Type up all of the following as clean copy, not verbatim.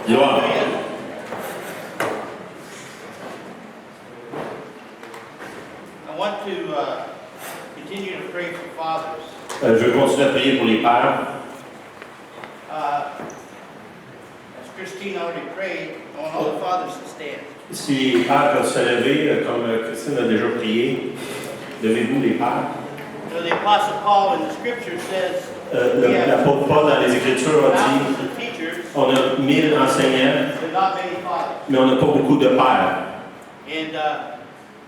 Gloire. I want to continue to pray for fathers. Je vais continuer à prier pour les pères. As Christine already prayed, I want all the fathers to stand. Si les pères peuvent se lever, comme Christine a déjà prié, levez-vous les pères. So the Apostle Paul in the Scripture says, L'apôtre Paul dans les Écritures a dit, thousands of teachers, on a 1000 enseignants, but not many fathers. mais on n'a pas beaucoup de pères.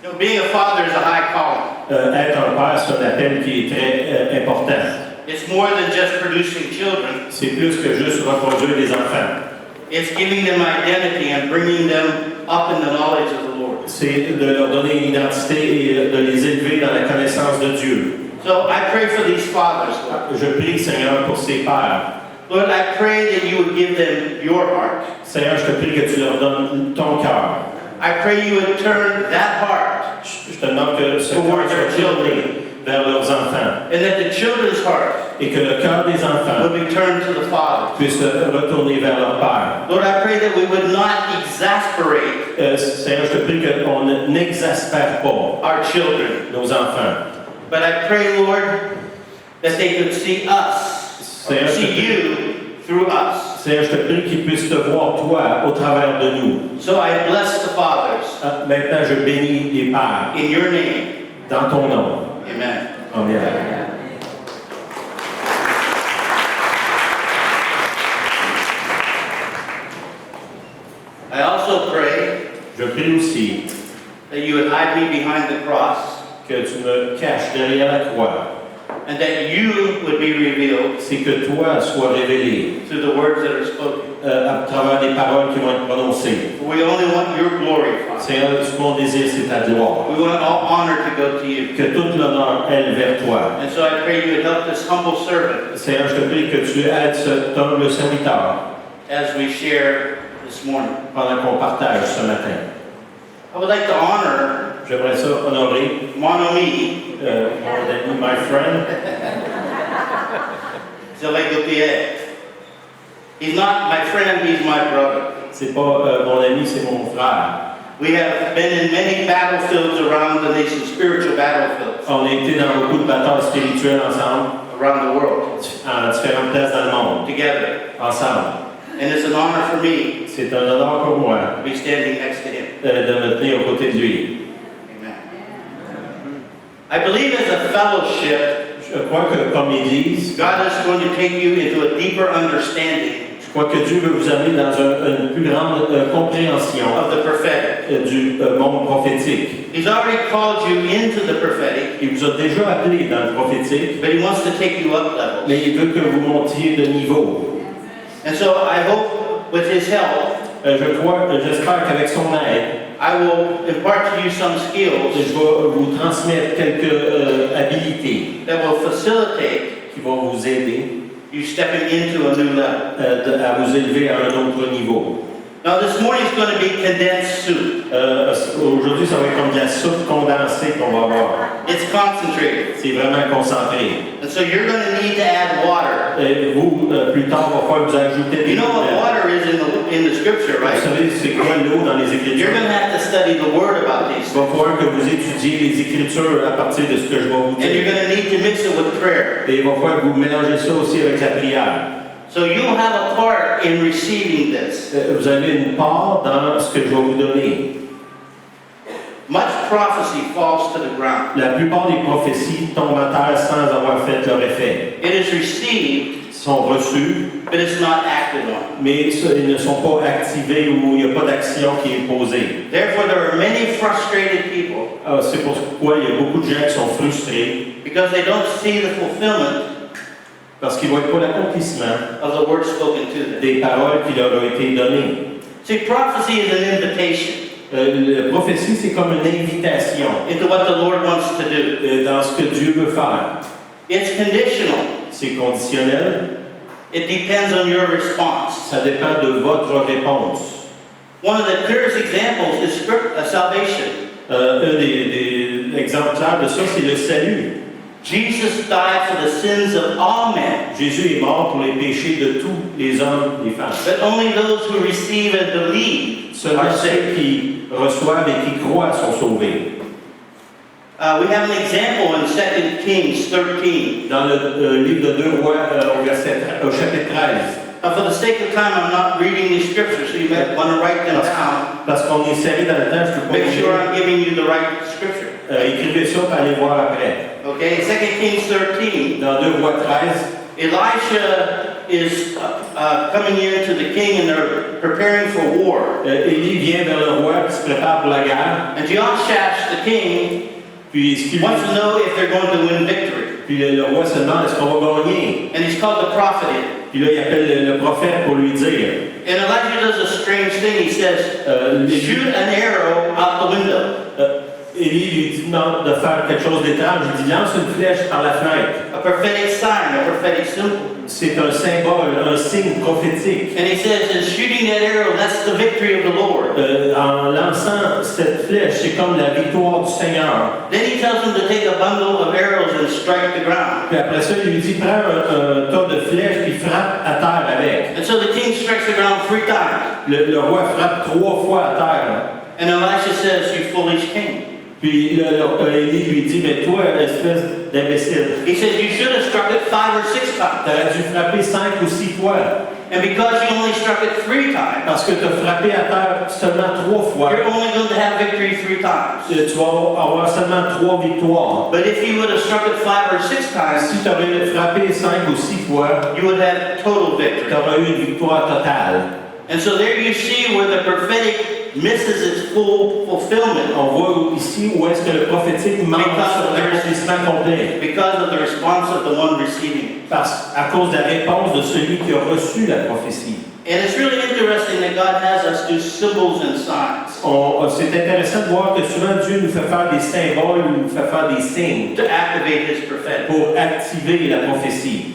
And being a father is a high calling. Être un père, c'est un appel qui est très important. It's more than just producing children. C'est plus que juste reproduire des enfants. It's giving them identity and bringing them up in the knowledge of the Lord. C'est de leur donner une identité et de les élever dans la connaissance de Dieu. So I pray for these fathers, Lord. Je prie, Seigneur, pour ces pères. Lord, I pray that you would give them your heart. Seigneur, je te prie que tu leur donnes ton cœur. I pray you would turn that heart Je te demande que ce cœur soit tourné vers leurs enfants and that the children's heart et que le cœur des enfants would be turned to the Father. puisse retourner vers leur Père. Lord, I pray that we would not exasperate Seigneur, je te prie qu'on n'exaspère pas our children, nos enfants. but I pray, Lord, that they could see us, Seigneur, see you through us. Seigneur, je te prie qu'ils puissent te voir, toi, au travers de nous. So I bless the fathers Maintenant, je bénis les pères in your name. dans ton nom. Amen. Amen. I also pray Je prie aussi that you would hide me behind the cross que tu me caches derrière la croix. and that you would be revealed C'est que toi sois révélé through the words that are spoken. à travers des paroles qui vont être prononcées. We only want your glory, Father. Seigneur, tout mon désir, c'est ta gloire. We want all honor to go to you. Que toute l'honneur aille vers toi. And so I pray you would help this humble servant Seigneur, je te prie que tu aides cet humble serviteur as we share this morning. pendant qu'on partage ce matin. I would like to honor J'aimerais ça honorer mon ami, mon ami, my friend. Zélé Pierre. He's not my friend, he's my brother. C'est pas mon ami, c'est mon frère. We have been in many battlefields around the nation, spiritual battlefields On a été dans beaucoup de batailles spirituelles ensemble, around the world, à différentes places dans le monde, together. ensemble. And it's an honor for me C'est un honneur pour moi to be standing next to him. de me tenir aux côtés de lui. Amen. I believe as a fellowship, Je crois que comme Église, God is going to take you into a deeper understanding je crois que Dieu veut vous amener dans une plus grande compréhension of the prophetic. du monde prophétique. He's already called you into the prophetic, Il vous a déjà appelé dans le prophétique, but he wants to take you up levels. mais il veut que vous montiez de niveau. And so I hope with his help, J'espère qu'avec son aide, I will impart to you some skills je vais vous transmettre quelques habilités that will facilitate qui vont vous aider you stepping into a new level. à vous élever à un autre niveau. Now this morning is going to be condensed soup. Aujourd'hui, ça va être comme de la soupe condensée qu'on va avoir. It's concentrated. C'est vraiment concentré. And so you're going to need to add water. Et vous, plus tard, va falloir vous ajouter des You know what water is in the scripture, Vous right? savez, c'est quoi l'eau dans les You're Écritures? going to have to study the word about these Il va things. falloir que vous étudiez les Écritures à partir de ce que je vais vous And you're dire. going to need to mix it with prayer. Et il va falloir que vous mélangez ça aussi avec la prière. So you'll have a part in receiving this. Vous avez une part dans ce que je vais vous donner. Much prophecy falls to the ground. La plupart des prophéties tombent à terre sans avoir fait leur effet. It is received, Ils sont reçus, but it's not acted on. mais ils ne sont pas activés ou il n'y a pas d'action qui est posée. Therefore, there are many frustrated people C'est pourquoi il y a beaucoup de gens qui sont frustrés because they don't see the fulfillment parce qu'ils ne voient pas l'accomplissement of the word spoken to them. des paroles qui leur ont été données. See, prophecy is an invitation La prophétie, c'est comme une invitation into what the Lord wants to do. dans ce que Dieu veut faire. It's conditional. C'est conditionnel. It depends on your response. Ça dépend de votre réponse. One of the clearest examples is salvation. Un des exemples clairs de ça, c'est le salut. Jesus died for the sins of all men, Jésus est mort pour les péchés de tous les hommes et les femmes. but only those who receive and believe Seulement are ceux saved. qui reçoivent et qui croient sont sauvés. We have an example in 2 Kings 13. Dans le livre de 2 Rois, au chapitre 13, For the sake of time, I'm not reading these scriptures, so you might want to write them down. parce qu'on est serré dans le temps, je peux pas Make sure lire. I'm giving you the right scripture. Écrivez ça pour aller voir après. Okay, 2 Kings 13. Dans 2 Rois 13, Elisha is coming in to the king and they're preparing for war. Élie vient vers le roi qui se prépare pour la guerre. And Jehoshaphat, the king, Puis, ce qu'il wants to know if they're going to win victory. puis le roi se demande est-ce qu'on va gagner. And he's called the prophet in. Puis là, il appelle le prophète pour lui dire. And Elijah does a strange thing. He says, shoot an arrow out the window. Élie lui demande de faire quelque chose d'étrange. Il dit lance une flèche par la fenêtre. A prophetic sign, a prophetic symbol. C'est un symbole, un signe prophétique. And he says, in shooting that arrow, that's the victory of the Lord. En lançant cette flèche, c'est comme la victoire du Seigneur. Then he tells him to take a bundle of arrows and strike the ground. Puis après ça, il lui dit prends un tas de flèches puis frappe à terre avec. And so the king strikes the ground 3 times. Le roi frappe 3 fois à terre. And Elisha says, you foolish king. Puis Élie lui dit mais toi, espèce d'imbécile, He says, you should have struck it 5 or 6 times. t'aurais dû frapper 5 ou 6 fois. And because you only struck it 3 times, Parce que tu as frappé à terre seulement 3 fois. you're only going to have victory 3 times. Tu vas avoir seulement 3 victoires. But if you would have struck it 5 or 6 times, Si tu aurais frappé 5 ou 6 fois, you would have total tu victory. aurais eu une victoire totale. And so there you see where the prophetic misses its full fulfillment On voit ici où est-ce que le prophétique manque sur l'accomplissement complet. because of the response of the one receiving it. À cause de la réponse de celui qui a reçu la prophétie. And it's really interesting that God has us do symbols and signs C'est intéressant de voir que souvent Dieu nous fait faire des symboles, nous fait faire des signes to activate His prophetic. pour activer la prophétie.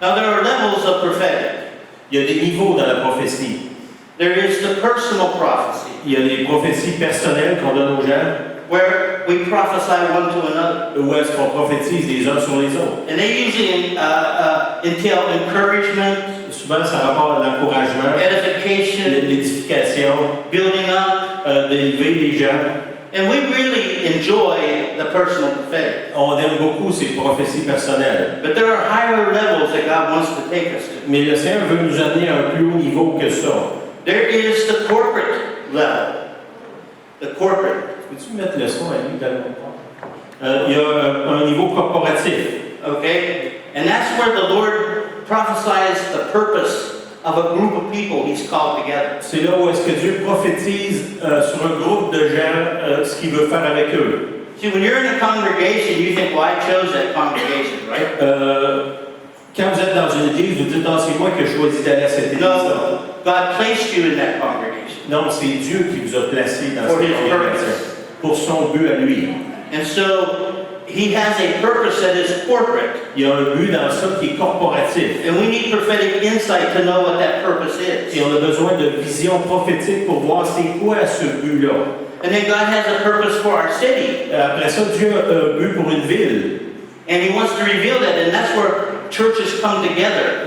Now there are levels of prophetic. Il y a des niveaux dans la prophétie. There is the personal prophecy, Il y a des prophéties personnelles qu'on donne aux gens, where we prophesy one to another. où est-ce qu'on prophétise les uns sur les autres. And they usually entail encouragement, Souvent, ça rapporte à l'encouragement, edification, l'édification, building up. d'élever les gens. And we really enjoy the personal prophetic. On aime beaucoup ces prophéties personnelles. But there are higher levels that God wants to take us to. Mais le Seigneur veut nous amener à un plus haut niveau que ça. There is the corporate level. The corporate. Peux-tu mettre le son à lui il y a un niveau corporatif. Okay? And that's where the Lord prophesies the purpose of a group of people He's called together. C'est là où est-ce que Dieu prophétise sur un groupe de gens ce qu'il veut faire avec eux. See, when you're in a congregation, you think, well, I chose that congregation, right? Quand vous êtes dans une église, vous dites, c'est moi qui ai choisi d'aller à cette église-là. No, God placed you in that congregation. Non, c'est Dieu qui vous a placé dans For cette His congrégation. purpose. Pour son but à lui. And so, He has a purpose that is corporate. Il y a un but dans ça qui est corporatif. And we need prophetic insight to know what that purpose is. Et on a besoin de vision prophétique pour voir c'est quoi ce but-là. And then God has a purpose for our city. Après ça, Dieu a un but pour une ville. And He wants to reveal that, and that's where churches come together.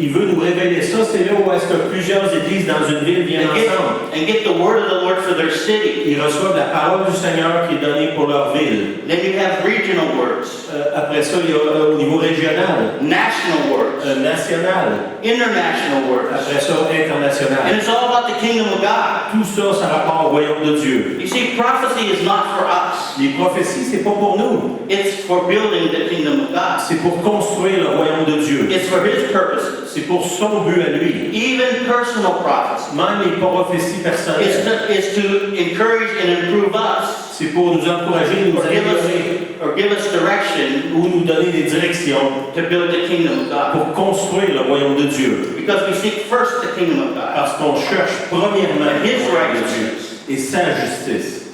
Il veut nous révéler ça. C'est là où est-ce que plusieurs églises dans une ville viennent ensemble. And get the word of the Lord for their city. Ils reçoivent la parole du Seigneur qui est donnée pour leur ville. Then you have regional words. Après ça, il y a au niveau régional, National words. national. International words. Après ça, international. And it's all about the kingdom of God. Tout ça, ça rapporte au royaume de Dieu. You see, prophecy is not for us. Les prophéties, c'est pas pour nous. It's for building the kingdom of God. C'est pour construire le royaume de Dieu. It's for His purposes. C'est pour son but à lui. Even personal prophecy Même les prophéties personnelles, is to encourage and improve us, c'est pour nous encourager, nous améliorer or give us direction ou nous donner des directions to build the kingdom of God. pour construire le royaume de Dieu. Because we seek first the kingdom of God. Parce qu'on cherche premièrement And His le royaume de Dieu righteousness. et sa justice.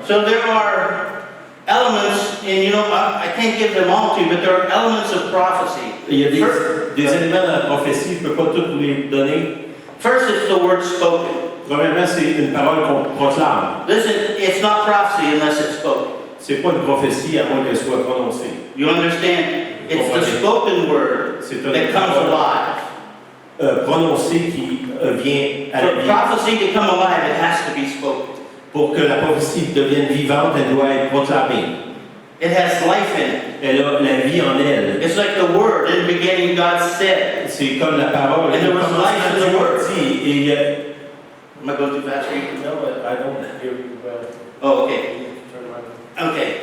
So there are elements, and I can't give them all to you, but there are elements of prophecy. Il y a des éléments dans la prophétie, je ne peux pas tous vous les donner. First, it's the word spoken. Premièrement, c'est une parole qu'on proclame. Listen, it's not prophecy unless it's spoken. C'est pas une prophétie à moins qu'elle soit prononcée. You understand? It's the spoken word C'est that comes alive. Prononcée qui vient à la For vie. prophecy to come alive, it has to be spoken. Pour que la prophétie devienne vivante, elle doit être proclamée. It has life in it. Elle a la vie en elle. It's like the word. In the beginning, God said. C'est comme la parole. And there was life in the word. Et Am I going too fast for you? no, I don't hear you well. Oh, okay. Okay.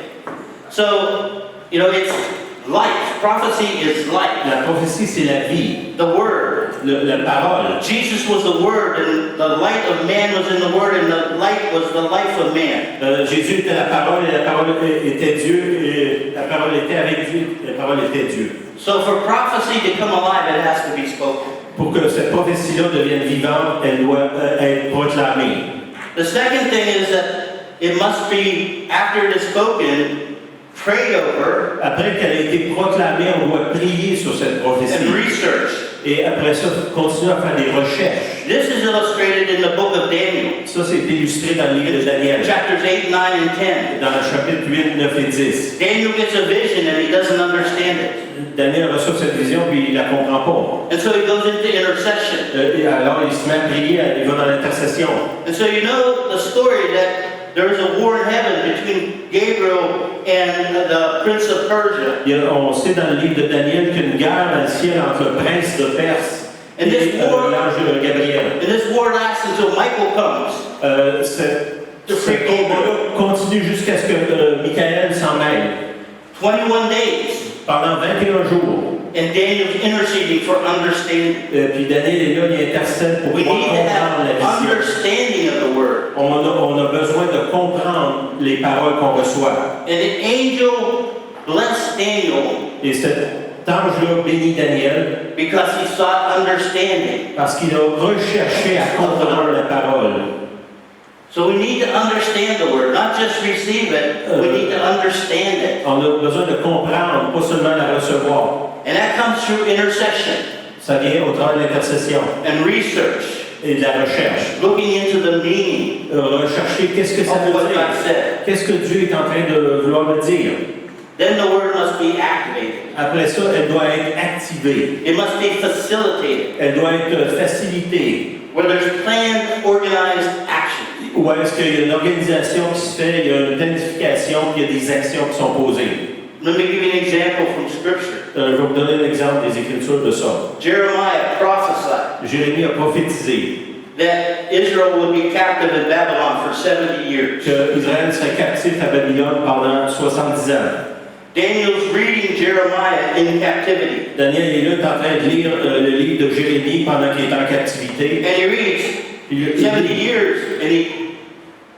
So, you know, it's life. Prophecy is life. La prophétie, c'est la vie. The word. La parole. Jesus was the word, and the light of man was in the word, and the light was the life of man. Jésus était la parole, et la parole était Dieu, et la parole était avec Dieu, et la parole était Dieu. So for prophecy to come alive, it has to be spoken. Pour que cette prophétie-là devienne vivante, elle doit être proclamée. The second thing is that it must be, after it is spoken, prayed over. Après qu'elle a été proclamée, on doit prier sur cette prophétie. And research. Et après ça, continuer à faire des recherches. This is illustrated in the book of Daniel. Ça, c'est illustré dans le livre de Daniel. Chapters 8, 9, and 10. Dans le chapitre 8, 9 et 10. Daniel gets a vision and he doesn't understand it. Daniel reçoit cette vision puis il ne la comprend pas. And so he goes into intercession. Et alors il se met à prier, il va dans l'intercession. And so you know the story that there was a war in heaven between Gabriel and the prince of Persia. On sait dans le livre de Daniel qu'il y a une guerre dans le ciel entre le prince de Perse et l'ange Gabriel. And this war lasts until Michael comes. Ce combat-là continue jusqu'à ce que Michael s'en mêle. 21 days. Pendant 21 jours. And Daniel's interceding for understanding. Puis Daniel est là, il intercède pour We pouvoir need to comprendre la have vision. understanding of the word. On a besoin de comprendre les paroles qu'on reçoit. And the angel blessed Daniel Et cet ange-là bénit Daniel because he sought understanding. parce qu'il a recherché à comprendre la parole. So we need to understand the word, not just receive it, we need to understand it. On a besoin de comprendre, pas seulement la recevoir. And that comes through intercession Ça vient au travers de l'intercession and research, et de la recherche. looking into the meaning Rechercher qu'est-ce que ça of veut what dire. God said. Qu'est-ce que Dieu est en train de vouloir me dire. Then the word must be activated. Après ça, elle doit être activée. It must be facilitated, Elle doit être facilitée. where there's planned, organized action. Ou est-ce qu'il y a une organisation qui se fait, il y a une planification, puis il y a des actions qui sont posées. Let me give you an example from Scripture. Je vais vous donner un exemple des Écritures de ça. Jeremiah prophesied Jérémie a prophétisé that Israel would be captive in Babylon for 70 years. que Israël serait captif à Babylone pendant 70 ans. Daniel's reading Jeremiah in captivity. Daniel est là, est en train de lire le livre de Jérémie pendant qu'il est en captivité. And he reads Il 70 years, and he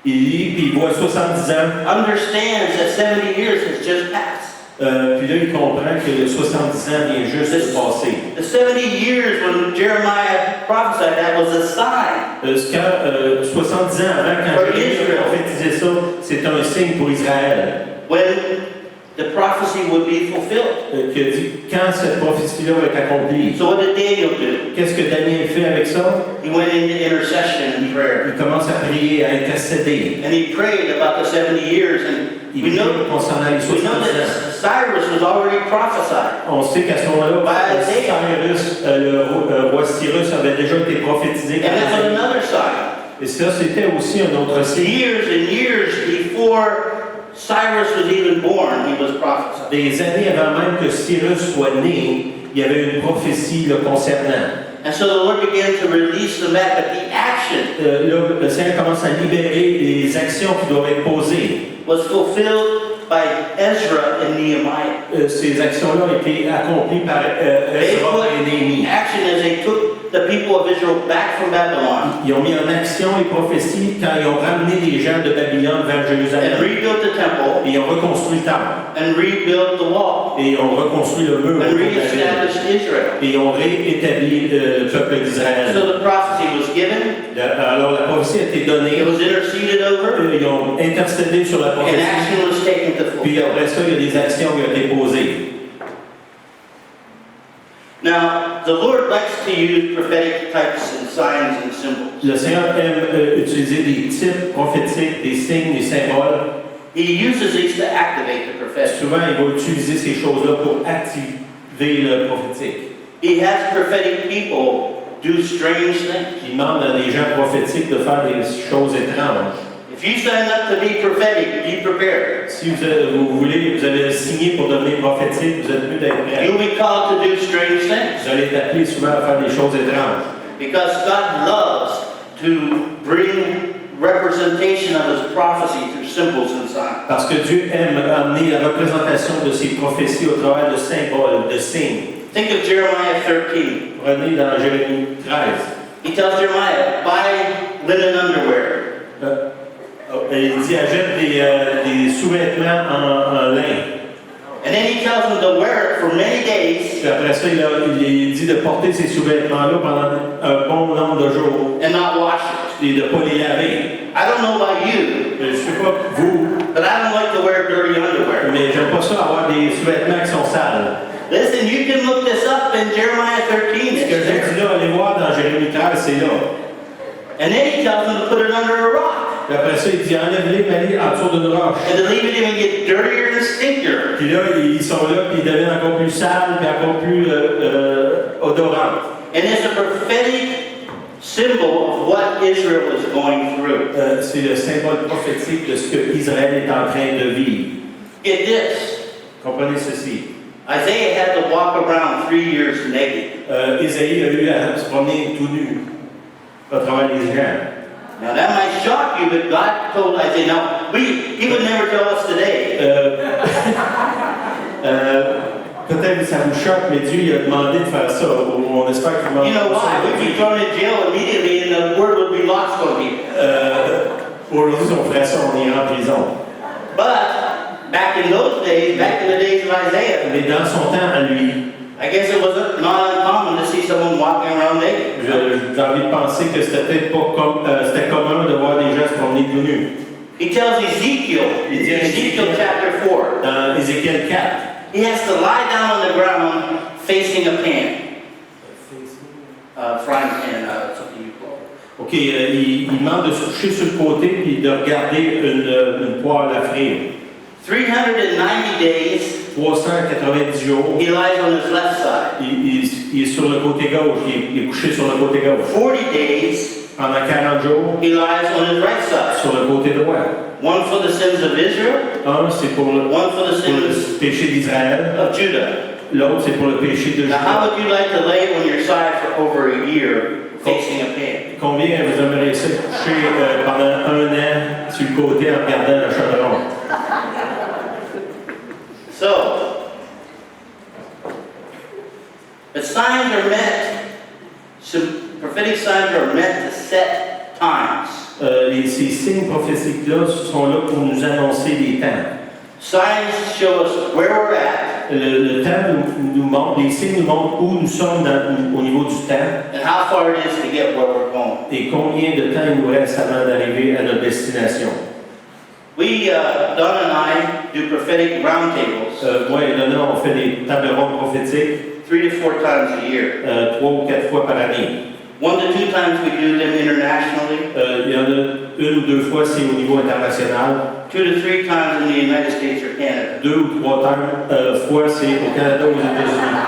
lit, puis il voit 70 ans. understands that 70 years has just passed. Puis là, il comprend que le 70 ans vient juste de se passer. The 70 years when Jeremiah prophesied that was a sign. Quand 70 ans avant, quand Jérémie a prophétisé ça, c'est un signe pour Israël. When the prophecy would be fulfilled. Qui a dit quand cette prophétie-là va être accomplie. So what did Daniel do? Qu'est-ce que Daniel fait avec ça? He went into intercession and prayer. Il commence à prier, à intercéder. And he prayed about the 70 years. And Il we prie know concernant les 70 ans. that Cyrus was already prophesied. On sait qu'à ce moment-là, Cyrus, le roi Cyrus avait déjà été prophétisé. And that was another sign. Et ça, c'était aussi un autre signe. Years and years before Cyrus was even born, he was prophesied. Des années avant même que Cyrus soit né, il y avait une prophétie le concernant. And so the Lord began to release the map, but the action Là, le Seigneur commence à libérer les actions qui doivent être posées. was fulfilled by Ezra and Nehemiah. Ces actions-là ont été accomplies par Ezra et Néhémie. Action as they took the people of Israel back from Babylon Ils ont mis en action les prophéties quand ils ont ramené les gens de Babylone vers and Jérusalem. rebuilt the temple Et ils ont reconstruit le temple. and rebuilt the wall Et ils ont reconstruit le mur. and autour de la ville. reestablished Israel. Et ils ont réétabli le peuple d'Israël. So the prophecy was given, Alors la prophétie a été donnée. it was interceded over, Ils ont intercédé sur la and prophétie. action was taken to Puis fulfill. après ça, il y a des actions qui ont été posées. Now, the Lord likes to use prophetic types and signs and symbols. Le Seigneur aime utiliser des types prophétiques, des signes, des symboles. he uses these to activate the prophetic. Souvent, il va utiliser ces choses-là pour activer le prophétique. He has prophetic people do strange things. Il demande à des gens prophétiques de faire des choses étranges. If you sign up to be prophetic, be prepared. Si vous avez signé pour devenir prophétique, vous êtes mieux d'être prêt. You'll be called to do strange things. Vous allez être appelé souvent à faire des choses étranges. Because God loves to bring representation of His prophecy through symbols and signs. Parce que Dieu aime amener la représentation de ses prophéties au travers de symboles, de signes. Think of Jeremiah 13. Prenez dans Jérémie 13. He tells Jeremiah, buy linen underwear. Il dit achète des sous-vêtements en lin. And then he tells him to wear it for many days Puis après ça, il dit de porter ces sous-vêtements-là pendant un bon nombre de jours and not wash it. et de ne pas les laver. I don't know about you, Je ne sais pas vous, but I don't like to wear dirty underwear. mais j'aime pas ça avoir des sous-vêtements qui sont sales. Listen, you can look this up in Jeremiah 13. Ce que It's j'ai there. dit là, allez voir dans Jérémie 13, c'est là. And then he tells him to put it under a rock Puis après ça, il dit enlève-les, mets-les en dessous d'une roche. and to leave it even get dirtier and stinkier. Puis là, ils sont là, puis ils deviennent encore plus sales, puis encore plus odorants. And it's a prophetic symbol of what Israel is going through. C'est le symbole prophétique de ce que Israël est en train de vivre. Get this. Comprenez ceci. Isaiah had to walk around 3 years naked. Isaïe a eu à se promener tout nu à travers les gens. Now that might shock you, but God told Isaiah. Now, He would never tell us today. Peut-être que ça vous choque, mais Dieu il a demandé de faire ça. On espère qu'il m'a You know why? We'd be thrown in jail immediately and the word would be lost on people. Aujourd'hui, si on ferait ça, on irait en prison. But back in those days, back in the days of Isaiah, Mais dans son temps, à lui, I guess it wasn't not uncommon to see someone walking around naked. j'ai envie de penser que c'était peut-être pas comme, c'était commun de voir des gens se promener tout nus. He tells Ezekiel, Il dit à Ezekiel chapter 4, Dans Ézéchiel 4, he has to lie down on the ground facing a pan. Frying pan, something you call it. OK, il demande de se coucher sur le côté et de regarder une poêle à frire. 390 days, 390 jours, he lies on his left side. il est sur le côté gauche, il est couché sur le côté gauche. 40 days, Pendant 40 jours, he lies on his right side. sur le côté droit. One for the sins of Israel, Un, c'est pour le one for the sins péché d'Israël. of Judah. L'autre, c'est pour le péché de Now, how Judas. would you like to lay on your side for over a year facing a pan? Combien vous aimeriez ça coucher pendant un an sur le côté en regardant le chaudron? So, the signs are meant, some prophetic signs are meant to set times. Ces signes prophétiques-là sont là pour nous annoncer des temps. Signs show us where we're at Le temps nous montre, les signes nous montrent où nous sommes au niveau du temps and how far it is to get where we're going. et combien de temps il nous reste avant d'arriver à notre destination. Don and I do prophetic roundtables Moi et Donna, on fait des tables rondes prophétiques 3 to 4 times a year. 3 ou 4 fois par année. 1 to 2 times we do them internationally. Il y en a 1 ou 2 fois, c'est au niveau international. 2 to 3 times in the United States or Canada. 2 ou 3 fois, c'est au Canada ou aux États-Unis.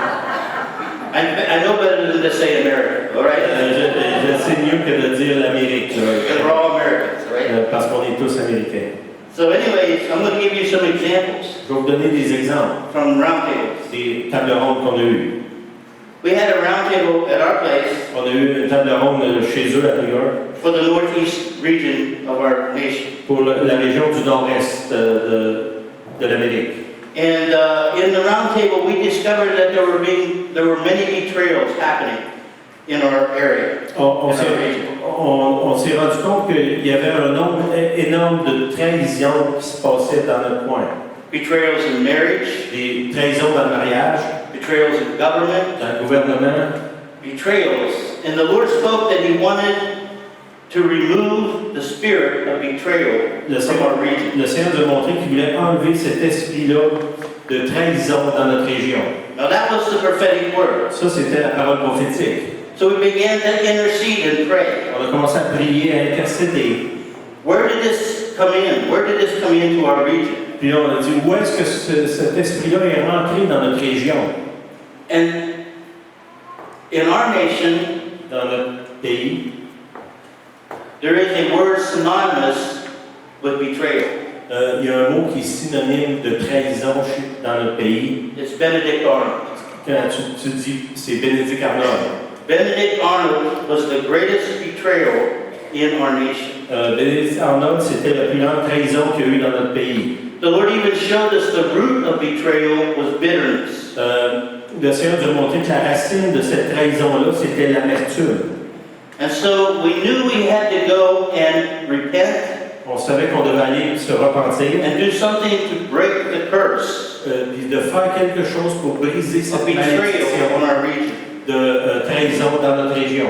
I know better than to say America, all right? Je sais mieux que de dire l'Amérique, Because we're all Americans, right? parce qu'on est tous américains. So anyways, I'm going to give you some examples Je vais vous donner des exemples from roundtables. des tables rondes qu'on a eues. We had a roundtable at our place On a eu une table ronde chez eux à New York for the northeast region of our nation. pour la région du nord-est de l'Amérique. And in the roundtable, we discovered that there were many betrayals happening in our area, On in our region. s'est rendu compte qu'il y avait un nombre énorme de trahisons qui se passaient dans notre coin. Betrayals in marriage, Des trahisons dans le mariage, betrayals in government, dans le gouvernement. betrayals. And the Lord spoke that He wanted to remove the spirit of betrayal from our region. Le Seigneur nous a montré qu'il voulait enlever cet esprit-là de trahison dans notre région. Now that was the prophetic word. Ça, c'était la parole prophétique. So we began to intercede and pray. On a commencé à prier, à intercéder. Where did this this come in? Where did this come into our region? Puis on a dit, où est-ce que cet esprit-là est rentré dans notre région? And in our nation, Dans notre pays, there is a word synonymous with betrayal. il y a un mot qui est synonyme de trahison dans notre pays. It's Benedict Arnold. Quand tu dis, c'est Bénédicte Arnold. Benedict Arnold was the greatest betrayal in our nation. Bénédicte Arnold, c'était la plus grande trahison qu'il y a eu dans notre pays. The Lord even showed us the root of betrayal was bitterness. Le Seigneur nous a montré que la racine de cette trahison-là, c'était l'amertume. And so we knew we had to go and repent On savait qu'on devait aller se repentir and do something to break the curse puis de faire quelque chose pour briser of cette betrayal malédiction on our region. de trahison dans notre région.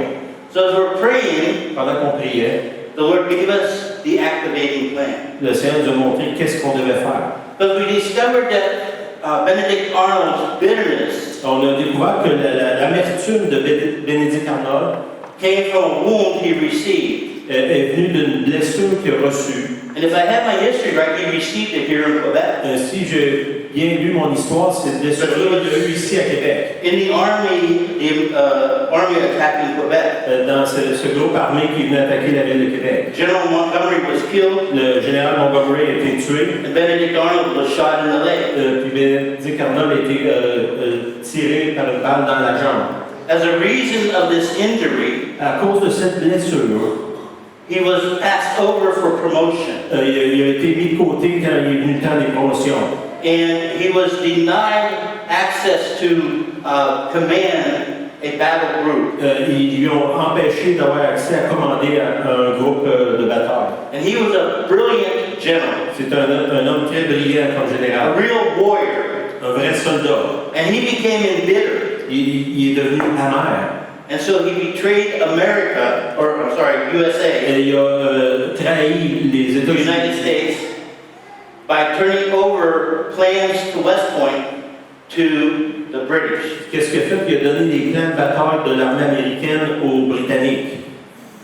So as we're praying, Pendant qu'on priait, the Lord gave us the activating plan. le Seigneur nous a montré qu'est-ce qu'on devait faire. But we discovered that Benedict Arnold's bitterness On a découvert que l'amertume de Bénédicte Arnold came from a wound he received. est venue d'une blessure qu'il a reçue. And if I have my history right, he received it here in Quebec. Si j'ai bien lu mon histoire, cette blessure-là, il l'a eu ici à Québec. In the army attacking Quebec, Dans ce groupe armé qui venait attaquer la ville de Québec. General Montgomery was killed, Le général Montgomery a été tué, and Benedict Arnold was shot in the leg. puis Bénédicte Arnold a été tiré par une balle dans la jambe. As a reason of this injury, À cause de cette blessure, he was passed over for promotion, il a été mis de côté quand il est venu le temps des promotions. and he was denied access to command a battle group. Ils lui ont empêché d'avoir accès à commander un groupe de bataille. And he was a brilliant general, C'est un homme très brillant comme a général, real warrior, un vrai soldat. and he became embittered. Il est devenu amer. And so he betrayed America, or I'm sorry, USA, Et il a trahi les the United États-Unis States, by turning over plans to West Point to the British. Qu'est-ce qu'il a fait? Il a donné des plans de bataille de l'armée américaine aux Britanniques.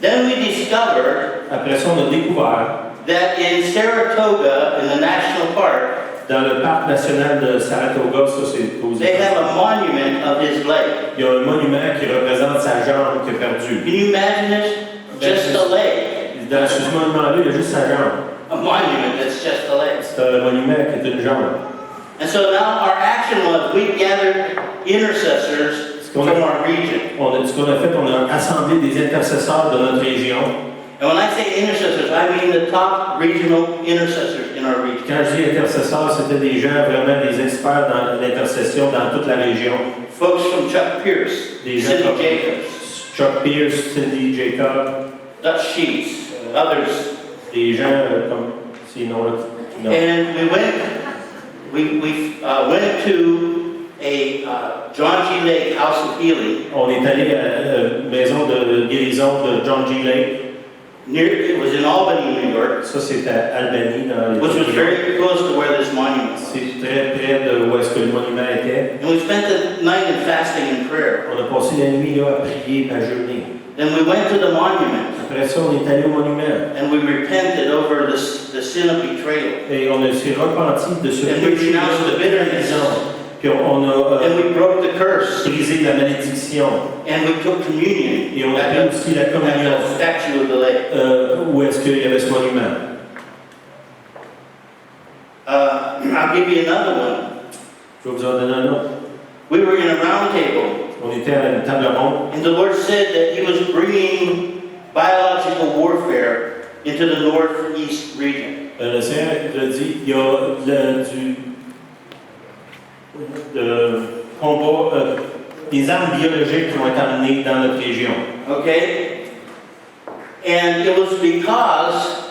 Then we discovered Après ça, on a découvert, that in Saratoga, in the national park, dans le parc national de Saratoga, ça c'est aux they have États-Unis, a monument of his leg. il y a un monument qui représente sa jambe qu'il a perdue. Can you imagine this? Just a leg. Dans ce monument-là, il y a juste sa jambe. A monument that's just a leg. C'est un monument qui est une jambe. And so now our action was we gathered intercessors from our region. Ce qu'on a fait, on a assemblé des intercesseurs de notre région. And when I say intercessors, I mean the top regional intercessors in our region. Quand je dis intercesseurs, c'était des gens vraiment des experts dans l'intercession dans toute la région. Folks from Chuck Pierce, Des gens Cindy comme Jacobs, Chuck Pierce, Cindy Jacob, Dutch Sheets, others. des gens comme ces noms-là. Non. And we went to a John G. Lake House of Healing. On est allé à la maison de guérison de John G. Lake. It was in Albany, New York, Ça, c'est à Albany, dans les which was very close to where this monument was. C'est très près de où est-ce que le monument était. And we spent the night in fasting and prayer. On a passé la nuit là à prier, à jeûner. Then we went to the monument Après ça, on est allé au monument. and we repented over the sin of betrayal. Et on s'est repenti de ce And we péché renounced the bitterness. Puis on a And we broke the curse. brisé la malédiction. And we took communion Et on a at pris aussi la communion. the statue of the lake. Où est-ce qu'il y avait ce monument? I'll give you another one. Je vais vous en donner un autre. We were in a round table, On était à une table ronde. and the Lord said that He was bringing biological warfare into the northeast region. Le Seigneur a dit il y a de combat, des armes biologiques qui vont être amenées dans notre région. Okay? And it was because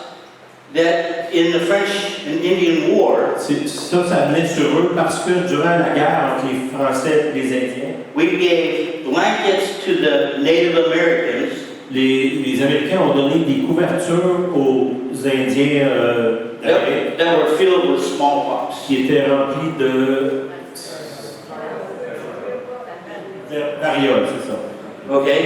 that in the French and Indian War, Ça venait sur eux parce que durant la guerre entre les Français et les Indiens, we gave blankets to the Native Americans les Américains ont donné des couvertures aux Indiens that were filled with smallpox. qui étaient remplis de variole, c'est ça. Okay?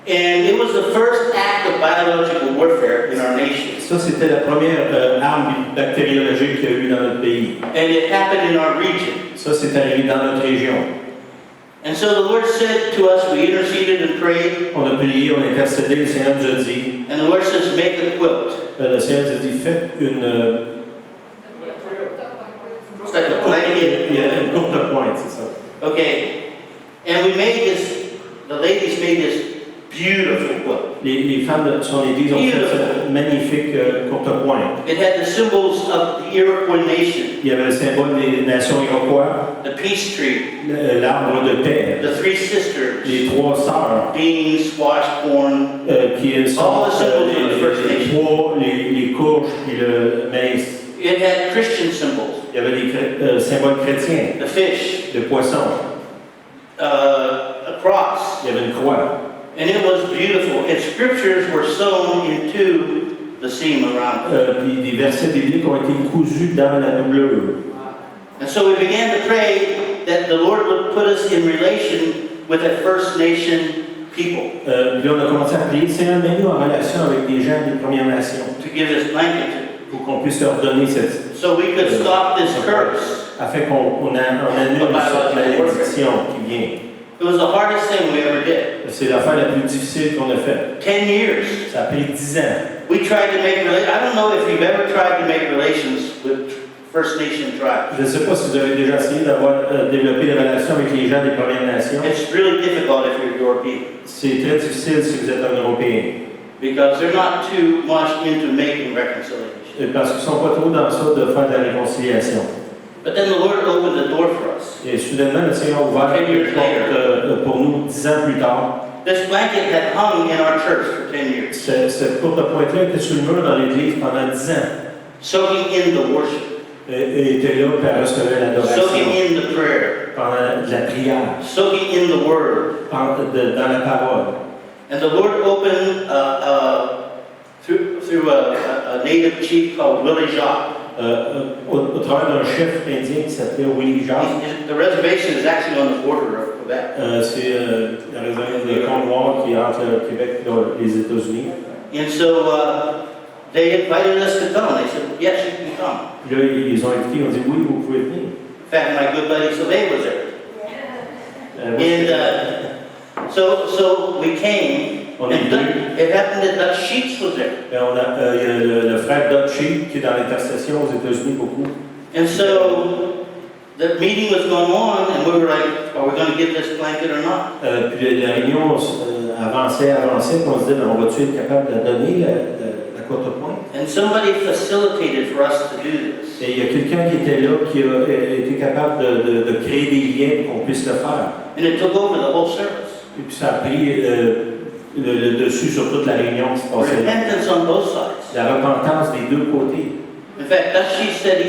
And it was the first act of biological warfare in our nation. Ça, c'était la première arme bactériologique qu'il y a eu dans notre pays. And it happened in our region. Ça, c'est arrivé dans notre région. And so the Lord said to us, we interceded and prayed. On a prié, on a intercédé, le Seigneur nous a dit. And the Lord says, make a quilt. Le Seigneur nous a dit, faites une... It's like a blanket. Il y a une courte pointe, c'est ça. Okay. And we made this, the ladies made this beautiful quilt. Les femmes de son église ont fait cette magnifique courte pointe. It had the symbols of the Iroquois nation. Il y avait le symbole des nations iroquois, The peace tree, l'arbre de paix, the three sisters, les trois sœurs, beans, squash, corn, qui sont all the symbols of the First les Nation. pois, les courges et le maïs. It had Christian symbols, Il y avait des symboles chrétiens, the fish, le poisson, a cross, il y avait une croix. and it was beautiful. And scriptures were sewn into the seam around it. Puis des versets bibliques ont été cousus dans la doublure. And so we began to pray that the Lord would put us in relation with the First Nation people Puis là, on a commencé à prier, Seigneur, mets-nous en relation avec des gens des Premières Nations to give this blanket to, pour qu'on puisse leur donner cette... so we could stop this curse. afin qu'on annule cette malédiction qui vient. It was the hardest thing we ever did. C'est l'affaire la plus difficile qu'on a faite. 10 years. Ça a pris 10 ans. We tried to make I don't know if you've ever tried to make relations with First Nation tribes. Je ne sais pas si vous avez déjà essayé d'avoir développé des relations avec les gens des Premières Nations. It's really difficult if you're European C'est très difficile si vous êtes un Européen. because they're not too much into making reconciliation. Parce qu'ils ne sont pas trop dans ça de faire de la réconciliation. But then the Lord opened the door for us. Et soudainement, le Seigneur a ouvert une porte pour nous 10 ans plus tard. This blanket had hung in our church for 10 years, Cette courte pointe-là était sur le mur dans l'église pendant 10 ans. soaking in the worship, Et était là pour recevoir l'adoration. soaking in the prayer, Pendant la prière. soaking in the word. Dans la parole. And the Lord opened through a native chief called Willie Jacques. Au travers d'un chef indien qui s'appelait Willie Jacques. The reservation is actually on the border of Quebec. C'est la réserve de Cornwall qui est entre le Québec et les États-Unis. And so they invited us to come. They said, yes, you can come. Puis là, ils ont invité, ils ont dit oui, vous pouvez venir. In fact, my good buddy Sylvain was there. And so we came. On est venu. It happened that Dutch Sheets was there. Il y a le frère Doug Sheep qui est dans l'intercession aux États-Unis beaucoup. And so the meeting was going on, and we were like, are we going to get this blanket or not? Puis la réunion avançait, puis on se disait, on va-tu être capable de donner la courte pointe? And somebody facilitated for us to do this. Et il y a quelqu'un qui était là, qui a été capable de créer des liens pour qu'on puisse le faire. And it took over the whole service. Et puis ça a pris le dessus sur toute la réunion qui se passait là. Repentance on both sides. La repentance des deux côtés. In fact, Dutch Sheets said,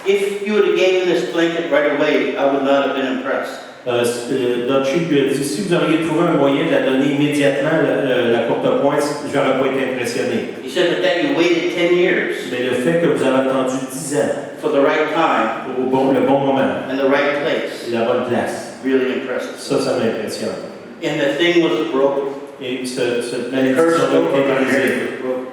if you would have given this blanket right away, I would not have been impressed. Dutchy lui a dit, si vous auriez trouvé un moyen de la donner immédiatement, la courte pointe, je n'aurais pas été impressionné. He said that you waited 10 years Mais le fait que vous avez attendu 10 ans for the right time pour le bon moment, and the right place la bonne place, really impressed us. ça m'impressionne. And the thing was broken. Et cette The malédiction curse a over été our brisée. marriage was broken.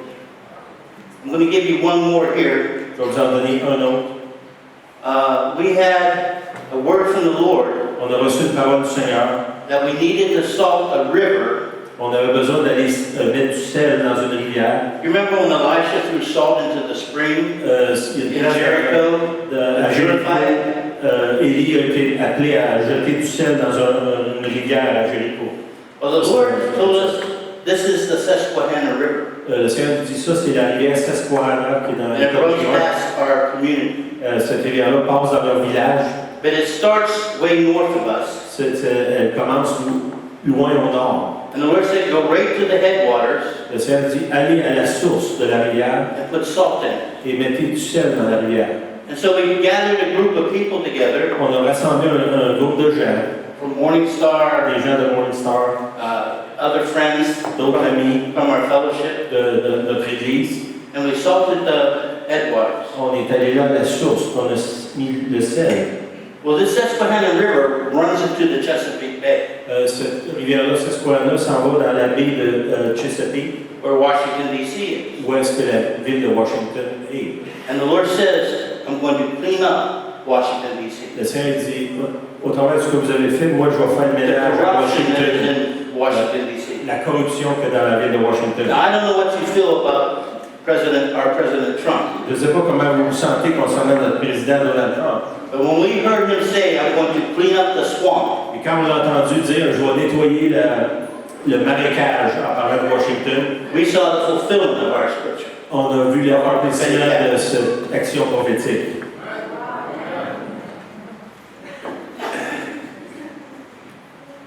I'm going to give you one more here. Je vais vous en donner un autre. We had a word from the Lord On a reçu une parole du Seigneur. that we needed to salt a river. On avait besoin d'aller mettre du sel dans une rivière. You remember when Elisha threw salt into the spring in Jericho? À Jéricho, Élie a été appelé à jeter du sel dans une rivière à Jéricho. Well, the Lord told us this is the Susquehanna River. Le Seigneur nous dit ça, c'est la rivière Susquehanna qui est dans And it l'État runs du Nord. past our community. Cette rivière-là passe dans leur village. But it starts way north of us. Elle commence loin au nord. And the Lord said, go right to the headwaters Le Seigneur dit, allez à la source de la rivière and put salt in it. et mettez du sel dans la rivière. And so we gathered a group of people together On a rassemblé un groupe de gens, from Morning Star, des gens de Morning Star, other friends d'autres amis from our fellowship, de notre église. and we salted the headwaters. On est allé là à la source, on a mis le sel. Well, this Susquehanna River runs into the Chesapeake Bay, Cette rivière-là, Susquehanna, s'en va dans la baie de Chesapeake, where Washington, D.C. is. où est-ce que la ville de Washington est. And the Lord says, I'm going to clean up Washington, D.C. Le Seigneur dit, au travers de ce que vous avez fait, moi je vais faire le The ménage à corruption that is Washington, in Washington, D.C. la corruption que dans la ville de Washington. Now, I don't know what you feel about our President Trump, Je ne sais pas comment vous vous sentez concernant notre président Donald Trump. but when we heard him say, I'm going to clean up the swamp, Et quand on l'a entendu dire, je vais nettoyer le marécage en parlant de Washington, we saw the fulfillment of our scripture. on a vu l'accomplissement de cette action prophétique.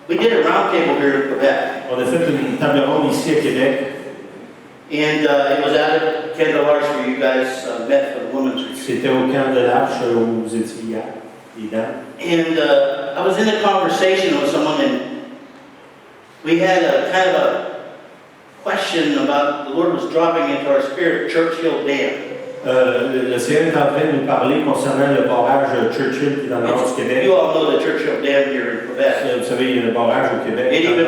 We did a roundtable here in Quebec, On a fait une table ronde ici à Québec. and it was out at Kendall Arch where you guys met for the women's retreat. C'était au camp de l'Arche où vous étiez hier, les dames. And I was in a conversation with someone, and we had a kind of a question about the Lord was dropping into our spirit Churchill Dam. Le Seigneur est en train de nous parler concernant le barrage Churchill qui est dans le nord du Québec. You all know the Churchill Dam here in Quebec. Vous savez, il y a le barrage au Québec. It dans le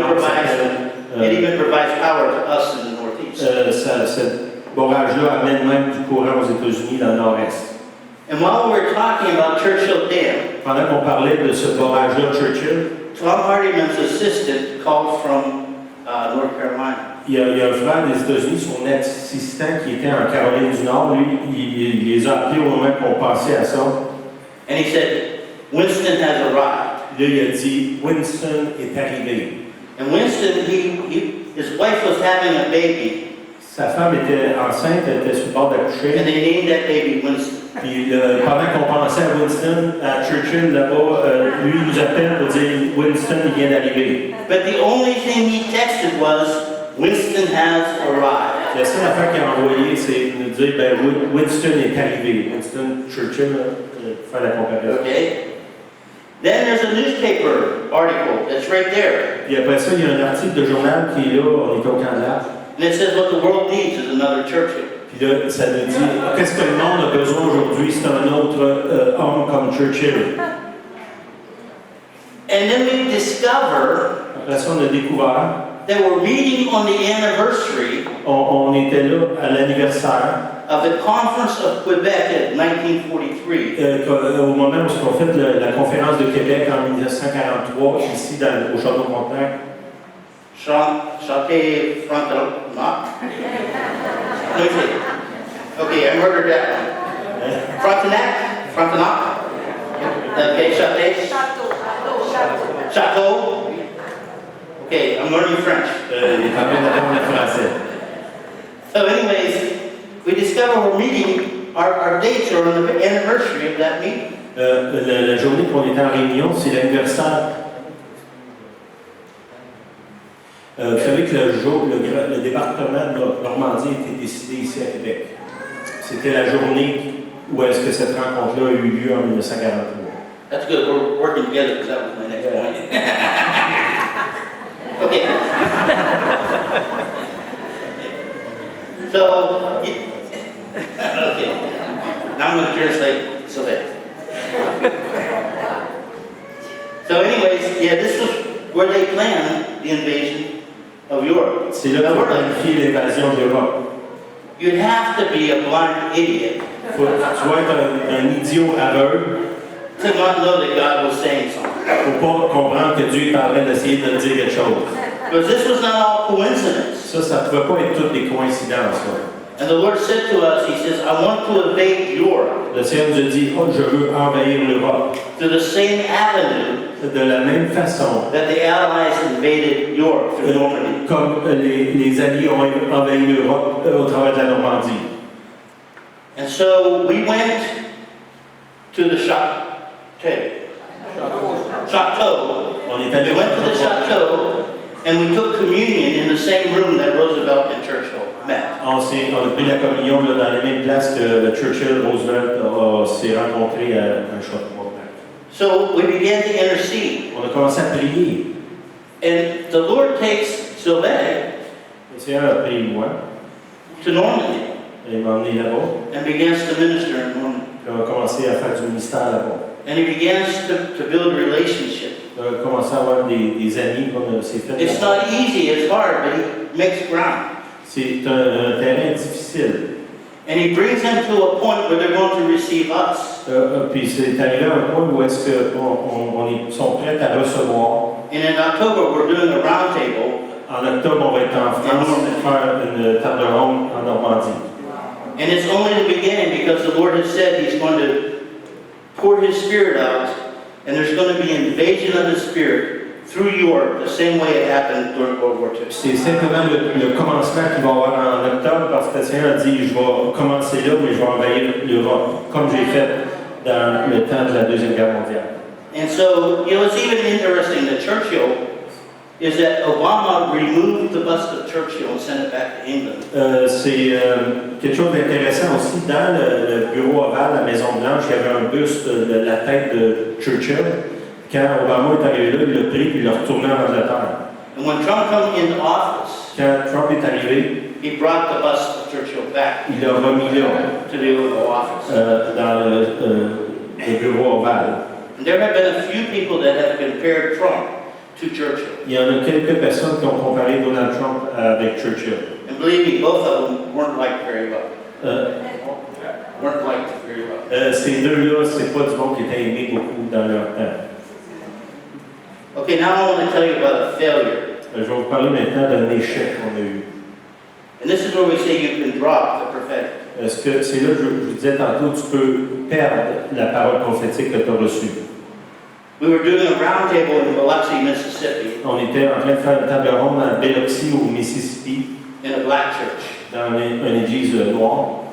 even nord, provides power to us in the Northeast. Ce barrage-là amène même du courant aux États-Unis dans le nord-est. And while we were talking about Churchill Dam, Pendant qu'on parlait de ce barrage-là, Churchill, Tom Hardiman's assistant called from North Carolina. il y a un frère des États-Unis, son assistant qui était en Caroline du Nord, lui, il les a appelés au moment qu'on pensait à ça. And he said, Winston has arrived. Là, il a dit, Winston est arrivé. And Winston, his wife was having a baby, Sa femme était enceinte, elle était sur le bord and d'accoucher. they named that baby Winston. Puis pendant qu'on pensait à Winston, à Churchill, là-bas, lui, il nous appelle pour dire, Winston, il vient d'arriver. But the only thing he texted was, Winston has arrived. La seule affaire qu'il a envoyée, c'est nous dire, ben, Winston est arrivé. Winston Churchill, faire la comparaison. Okay? Then there's a newspaper article that's right there. Puis après ça, il y a un article de journal qui est là, on est au camp de l'Arche. And it says what the world needs is another Churchill. Puis là, ça nous dit, qu'est-ce que le monde a besoin aujourd'hui, c'est un autre homme comme Churchill. And then we discover Après ça, on a découvert, that we're reading on the anniversary on était là à l'anniversaire, of the Conference of Quebec in 1943. au moment où on fait la conférence de Québec en 1943, ici au Château-Frontenac. Chanté Frontenac. Let me see. Okay, I murdered that one. Frontenac. Okay, Chanté. Chateau. Okay, I'm learning French. Il est en train d'apprendre le français. So anyways, we discover we're meeting, our dates are on the anniversary of that meeting. La journée qu'on était en réunion, c'est l'anniversaire. Vous savez que le département de Normandie a été décidé ici à Québec. C'était la journée où est-ce que cette rencontre-là a eu lieu en 1943. That's good, we're working together because that was my next point. Okay. So, okay. Now I'm going to translate so that. So anyways, yeah, this was where they planned the invasion of Europe. C'est là qu'on a planifié l'invasion de l'Europe. You'd have to be a blind idiot Tu dois être un idiot aveugle to not know that God was saying something. pour pas comprendre que Dieu est en train d'essayer de dire quelque chose. Because this was not all coincidence. Ça ne pouvait pas être toutes des coïncidences. Là. And the Lord said to us, He says, I want to invade Europe Le Seigneur nous a dit, oh, je veux envahir l'Europe. through the same avenue De la même façon that the Allies invaded Europe through Normandy. comme les Alliés ont envahi l'Europe au travers de la Normandie. And so we went to the chateau. On est allé We went to the chateau and we took communion in the same room that Roosevelt and Churchill met. On a pris la communion là, dans la même place que Churchill, Roosevelt s'est rencontré à Château-Frontenac. So we began to intercede. On a commencé à prier. And the Lord takes Sylvain Le Seigneur a pris moi, to Normandy il m'a emmené là-bas, and begins to minister in Normandy. puis on a commencé à faire du ministère là-bas. And he begins to build relationship. Commencer à avoir des amis comme c'est fait. It's not easy, it's hard, but he makes ground. C'est un terrain difficile. And he brings them to a point where they're going to receive us. Puis c'est arrivé à un point où est-ce qu'ils sont prêts à recevoir. And in October, we're doing a round table. En octobre, on va être en France faire une table ronde en Normandie. And it's only the beginning because the Lord has said he's going to pour his Spirit out, and there's going to be an invasion of the Spirit through Europe, the same way it happened during World War II. C'est simplement le commencement qu'il va y avoir en octobre, parce que le Seigneur a dit, je vais commencer là, mais je vais envahir l'Europe, comme j'ai fait dans le temps de la Deuxième Guerre mondiale. And so, it's even interesting that Churchill, is that Obama removed the bust of Churchill and sent it back to England. C'est quelque chose d'intéressant aussi. Dans le bureau ovale, la Maison-Blanche, il y avait un buste de la tête de Churchill. Quand Obama est arrivé là, il l'a pris et il l'a retourné en Angleterre. And when Trump came into office, Quand Trump est arrivé, he brought the bust of Churchill back il l'a remis là, to the Oval Office. dans le bureau ovale. And there have been a few people that have compared Trump to Churchill. Il y en a quelques personnes qui ont comparé Donald Trump avec Churchill. And believe me, both of them weren't liked very well. Weren't liked very well. Ces deux-là, c'est pas du monde qui était aimé beaucoup dans leur temps. Okay, now I want to tell you about a failure. Je vais vous parler maintenant d'un échec qu'on a eu. And this is where we say you can drop the prophetic. Est-ce que c'est là que je vous disais tantôt, tu peux perdre la parole prophétique que tu as reçue. We were doing a round table in Biloxi, Mississippi, On était en train de faire une table ronde à Biloxi, au Mississippi, in a black church. dans une église noire.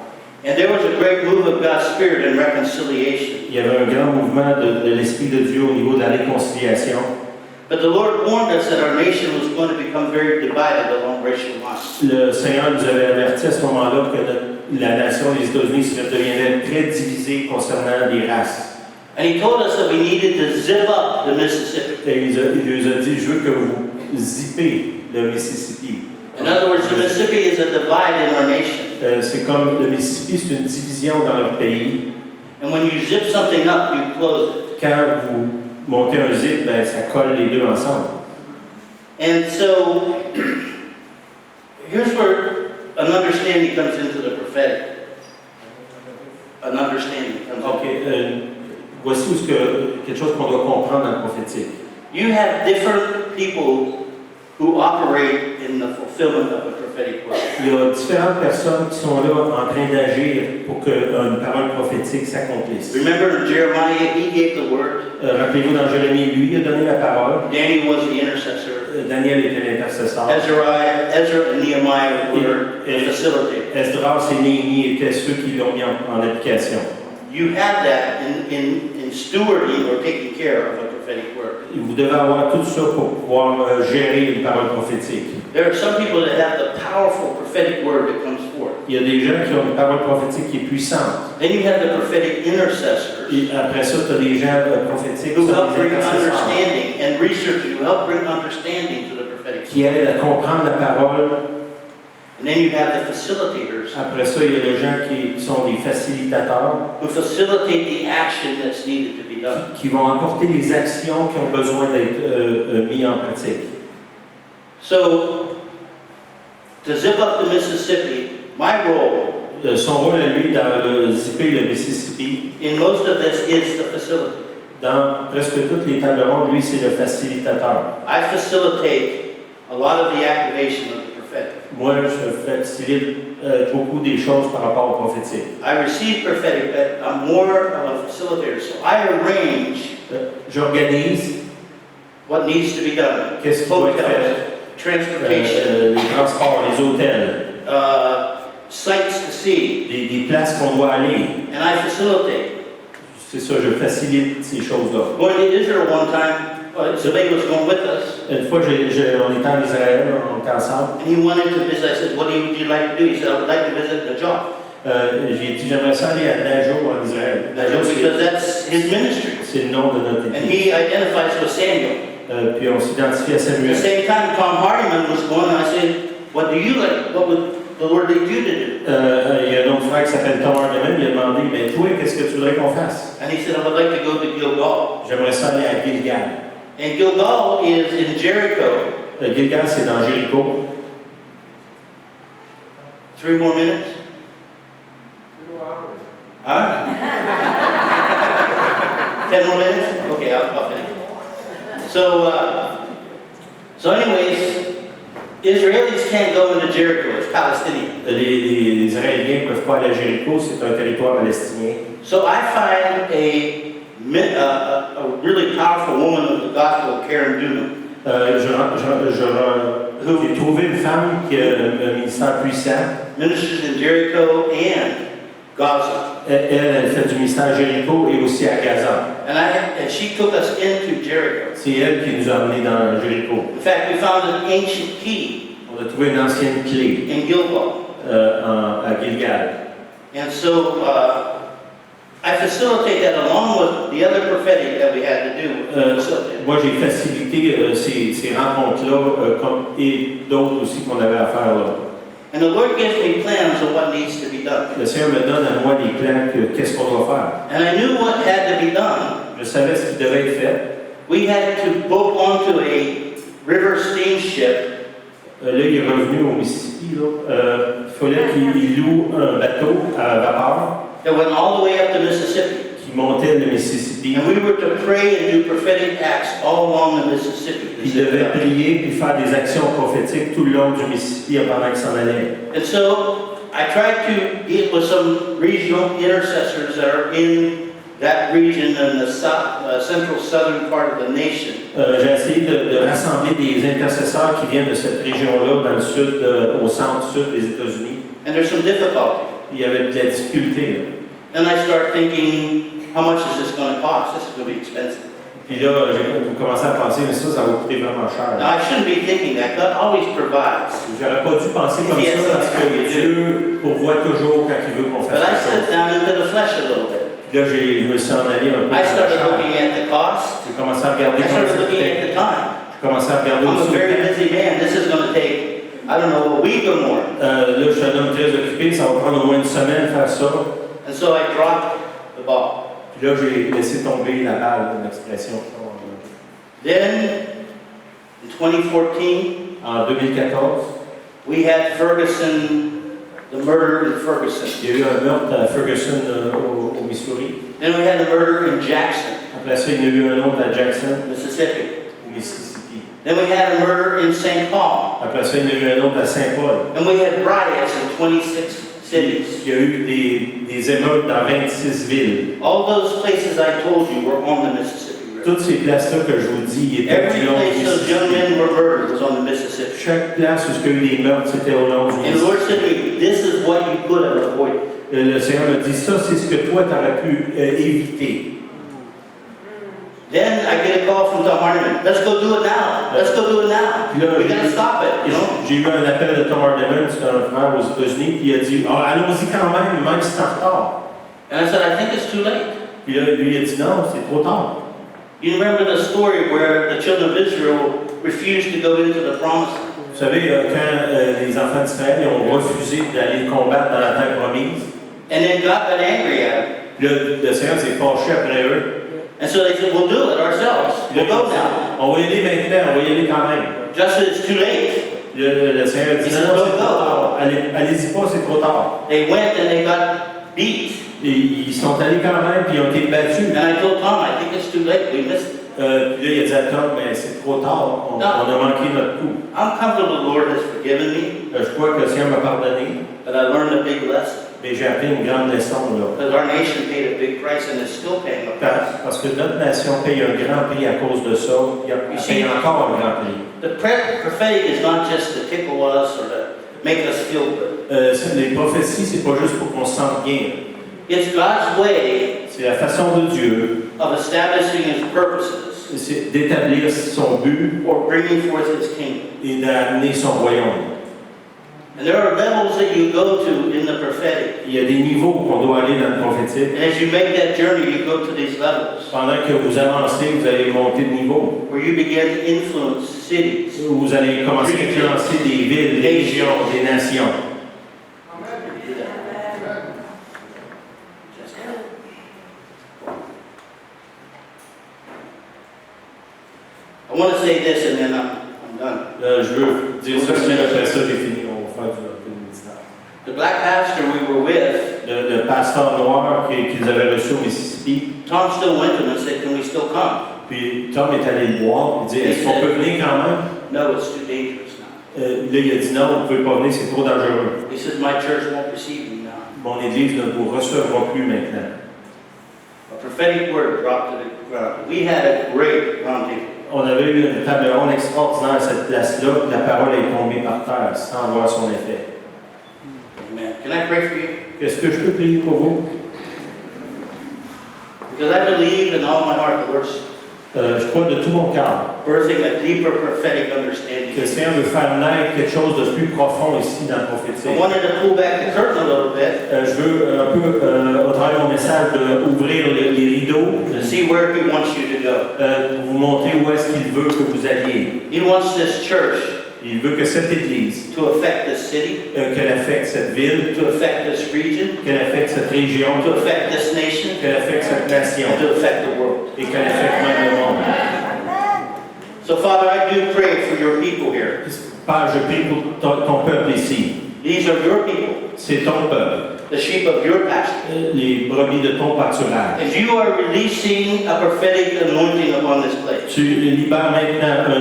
And there was a great move of God's Spirit in reconciliation. Il y avait un grand mouvement de l'Esprit de Dieu au niveau de la réconciliation. But the Lord warned us that our nation was going to become very divided along racial lines. Le Seigneur nous avait averti à ce moment-là que la nation des États-Unis deviendrait très divisée concernant les races. And he told us that we needed to zip up the Mississippi. Et il nous a dit, je veux que vous zippez le Mississippi. In other words, the Mississippi is a divide in our nation. C'est comme le Mississippi, c'est une division dans leur pays. And when you zip something up, you close it. Quand vous montez un zip, ben, ça colle les deux ensemble. And so, here's where an understanding comes into the prophetic. An understanding comes Ok, voici où ce que, quelque chose qu'on doit comprendre dans le prophétique. You have different people who operate in the fulfillment of a prophetic word. Il y a différentes personnes qui sont là en train d'agir pour qu'une parole prophétique s'accomplisse. Remember Jeremiah, he gave the word. Rappelez-vous, dans Jérémie, lui, il a donné la parole. Daniel was the intercessor. Daniel était l'intercesseur. Ezra and Nehemiah were the facilitators. Esdras et Néhémie étaient ceux qui l'ont mis en application. You have that in stewarding or taking care of a prophetic word. Vous devez avoir tout ça pour pouvoir gérer une parole prophétique. There are some people that have the powerful prophetic word that comes forth. Il y a des gens qui ont une parole prophétique qui est puissante. Then you have the prophetic intercessors. Et après ça, tu as des gens prophétiques Who qui sont help des bring intercesseurs, understanding and researchers who help bring understanding to the prophetic. qui aident à comprendre la parole. And then you have the facilitators Après ça, il y a des gens qui sont des facilitateurs, who facilitate the action that's needed to be done. qui vont apporter les actions qui ont besoin d'être mises en pratique. So, to zip up the Mississippi, my role Son rôle à lui dans le zipper le Mississippi, in most of this is the facility. dans presque toutes les tables rondes, lui, c'est le facilitateur. I facilitate a lot of the activation of the prophetic. Moi, je facilite beaucoup des choses par rapport au prophétique. I receive prophetic, but I'm more of a facilitator. So I arrange J'organise what needs to be done. qu'est-ce qui doit être fait, Hotels, transportation, les transports, les hôtels, sites to see, des places qu'on doit aller. and I facilitate. C'est ça, je facilite ces choses-là. Going to Israel one time, somebody was going with us, Une fois, on était en Israël, on était ensemble. and he wanted to visit. I said, "What would you like to do?" He said, "I would like to visit the job." J'ai dit, j'aimerais ça aller à Najo en Israël. Najo, Because that's his ministry. c'est le nom de notre And église. he identifies with Samuel. Puis on s'identifie à At the Samuel. same time, Tom Hardiman was going, and I said, "What do you like? What would the Lord lead you to do? Il y a un autre frère qui s'appelle Tom Hardeman, il a demandé, mais toi, qu'est-ce que tu voudrais qu'on fasse? And he said, I would like to go to Gilgal. J'aimerais ça aller à Gilgal. And Gilgal is in Jericho. Gilgal, c'est dans Jéricho. 3 more minutes? Huh? 10 more minutes? Okay, I'll finish. So anyways, Israelis can't go into Jericho. It's Palestinian. Les Israéliens ne peuvent pas aller à Jéricho, c'est un territoire palestinien. So I find a really powerful woman of the gospel, Karen Duman. J'ai trouvé une femme qui a un ministère puissant. Ministers in Jericho and Gaza. Elle fait du ministère à Jéricho et aussi à Gaza. And she took us into Jericho. C'est elle qui nous a amenés dans Jéricho. In fact, we found an ancient key On a trouvé une ancienne clé in Gilgal. à Gilgal. And so I facilitate that along with the other prophetic that we had to do. Moi, j'ai facilité ces rencontres-là et d'autres aussi qu'on avait à faire là. And the Lord gives me plans of what needs to be done. Le Seigneur me donne à moi des plans qu'est-ce qu'on doit faire. And I knew what had to be done. Je savais ce qui devait être fait. We had to book onto a river steamship. Là, il est revenu au Mississippi. Il fallait qu'il loue un bateau à vapeur That went all the way up to Mississippi. qui montait le Mississippi. And we were to pray and do prophetic acts all along the Mississippi. Il devait prier et faire des actions prophétiques tout le long du Mississippi pendant qu'il s'en allait. And so I tried to get with some regional intercessors that are in that region in the central southern part of the nation. J'ai essayé de rassembler des intercesseurs qui viennent de cette région-là, dans le sud, au centre-sud des États-Unis. And there's some difficulty. Il y avait de la difficulté. Then I start thinking, how much is this going to cost? This is going to be expensive. Puis là, j'ai commencé à penser, mais ça va coûter vraiment cher. Now I shouldn't be thinking that. God always provides. J'aurais pas dû penser comme ça parce que Dieu pourvoit toujours quand il veut qu'on fasse But I quelque slipped chose. down into the flesh a little bit. Puis là, je me suis en allé un peu I dans la started chair. looking at the cost. J'ai commencé à regarder I comment started ça looking at coûtait. the time. J'ai commencé à regarder I'm aussi a le very temps. busy man. This is going to take, I don't know, a week or more. Là, je suis un homme très occupé, ça va prendre au moins une semaine de faire ça. And so I dropped the ball. Puis là, j'ai laissé tomber la balle, une expression. Then, in 2014, En 2014, we had Ferguson, the murder in Ferguson. il y a eu un meurtre à Ferguson au Missouri. Then we had a murder in Jackson, Après ça, il y en a eu un autre à Jackson, Mississippi. au Mississippi. Then we had a murder in St. Paul. Après ça, il y en a eu un autre à Saint-Paul. And we had riots in 26 cities. Il y a eu des émeutes dans 26 villes. All those places I told you were on the Mississippi River. Toutes ces places-là que je vous dis, il était Every du long du place those young Mississippi. men were murdered was on the Mississippi. Chaque place où il y a eu des meurtres, c'était au long du And the Lord Mississippi. said to me, this is what you could have avoided. Le Seigneur me dit, ça, c'est ce que toi, tu aurais pu éviter. Then I get a call from Tom Hardeman. Let's go do it now. Let's go do it now. Puis là, We gotta stop it, you know? J'ai eu un appel de Tom Hardeman, c'est un frère aux États-Unis, puis il a dit, ah, allons-y quand même si c'est en retard. And I said, I think it's too late. Puis là, lui, il a dit, non, c'est trop tard. You remember the story where the children of Israel refused to go into the promised land? Vous savez, quand les enfants d'Israël ont refusé d'aller combattre dans la terre promise, And then God got angry at them. le Seigneur s'est fâché après eux. And so they said, we'll do it ourselves. We'll go now. On va y aller maintenant, on va y aller quand même. Just as it's too late. Le Seigneur dit, non, c'est trop tard. Allez-y pas, c'est trop tard. They went and they got beat. Et ils sont allés quand même, puis ils ont été battus. And I told Tom, I think it's too late. We missed it. Puis là, il a dit à Tom, mais c'est trop tard, on a manqué notre coup. I'm comfortable the Lord has forgiven me, Je crois que le Seigneur m'a pardonné, but I learned a big lesson. mais j'ai appris une grande leçon là. Because our nation paid a big price and is still paying a price. Parce que notre nation paye un grand prix à cause de ça. Il paye encore un grand prix. The prophetic is not just to tickle us or to make us feel good. Les prophéties, c'est pas juste pour qu'on se sente bien. It's God's way C'est la façon de Dieu, of establishing His purposes c'est d'établir son but or bringing forth His kingdom. et d'amener son royaume. And there are levels that you go to in the prophetic. Il y a des niveaux qu'on doit aller dans le prophétique. And as you make that journey, you go to these levels Pendant que vous avancez, vous allez monter de niveau. where you begin to influence cities. Vous allez commencer à influencer des villes, des régions, des nations. want to say this and then I'm done. Je veux dire ça, mais après ça, j'ai fini. On va faire du ministère. The black pastor we were with, Le pasteur noir qu'ils avaient reçu au Mississippi, Tom still went to him and said, can we still come? puis Tom est allé le voir, il dit, est-ce qu'on peut venir quand même? No, it's too dangerous now. Là, il a dit non, vous ne pouvez pas venir, c'est trop dangereux. He says, my church won't receive me now. Mon église ne vous recevra plus maintenant. A prophetic word dropped to the ground. We had a great round table. On avait eu une table ronde extraordinaire à cette place-là, puis la parole est tombée par terre sans voir son effet. Amen. Can I pray for you? Est-ce que je peux prier pour vous? Because I believe in all my heart the Lord's Je crois de tout mon cœur birthing a deeper prophetic understanding. que le Seigneur veut faire naître quelque chose de plus profond ici dans le prophétique. I wanted to pull back the curtain a little bit Je veux un peu, au travers de mon message, ouvrir les rideaux, to see where He wants you to go. vous montrer où est-ce qu'il veut que vous alliez. He wants this church Il veut que cette église, to affect this city, qu'elle affecte cette ville, to affect this region, qu'elle affecte cette région, to affect this nation, qu'elle affecte cette nation and to affect the world. et qu'elle affecte même le monde. So, Father, I do pray for your people here. Père, je prie pour ton peuple ici. These are your people, C'est ton peuple, the sheep of your pasture. les brebis de ton pâturage. And you are releasing a prophetic anointing upon this place. Tu libères maintenant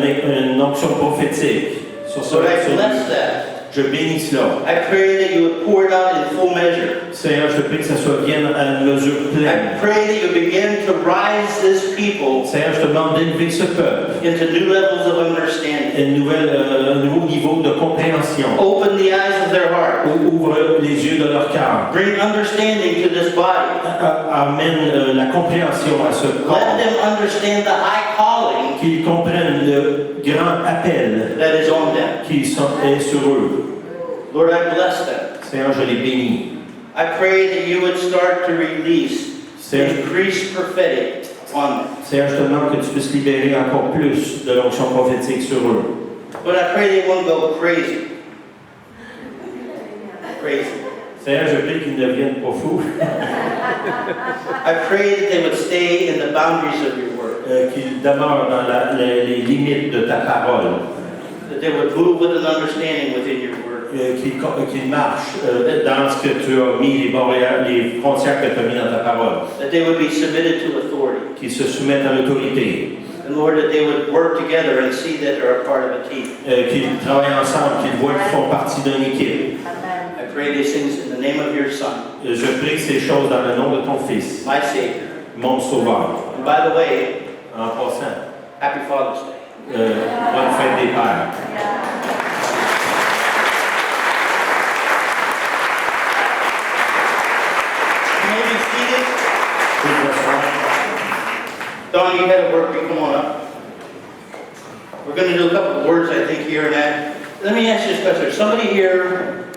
une onction prophétique sur ce Lord, I sur bless lui. that. Je bénis cela. I pray that you would pour it out in full measure. Seigneur, je te prie que ça soit vienne à une mesure I pleine. pray that you begin to rise this people Seigneur, je te demande d'élever ce peuple into new levels of understanding. à un nouveau niveau de compréhension. Open the eyes of their heart. Ouvre les yeux de leur cœur. Bring understanding to this body. Amène la compréhension à ce Let corps. them understand the high calling Qu'ils comprennent le grand appel that is on them. qui est sur eux. Lord, I bless them. Seigneur, je les bénis. I pray that you would start to release Seigneur, increased prophetic on them. Seigneur, je te demande que tu puisses libérer encore plus de l'onction prophétique sur eux. But I pray they won't go crazy. Crazy. Seigneur, je prie qu'ils ne deviennent pas fous, I pray that they would stay in the boundaries of your word. qu'ils demeurent dans les limites de ta parole, That they would move with an understanding within your word. qu'ils marchent dans ce que tu as mis, les frontières que tu as mis dans ta parole, That they would be submitted to authority. qu'ils se soumettent à l'autorité, And Lord, that they would work together and see that they're a part of a team. qu'ils travaillent ensemble, qu'ils voient qu'ils font partie d'une équipe. I pray these things in the name of your Son, Je prie ces choses dans le nom de ton Fils, my Savior. mon Sauveur. And by the way, En passant, happy Father's Day. bonne fête des Pères. You may be seated. Don, you had a work, you come on up. We're going to do a couple of words, I think, here and that. Let me ask you this question. Somebody here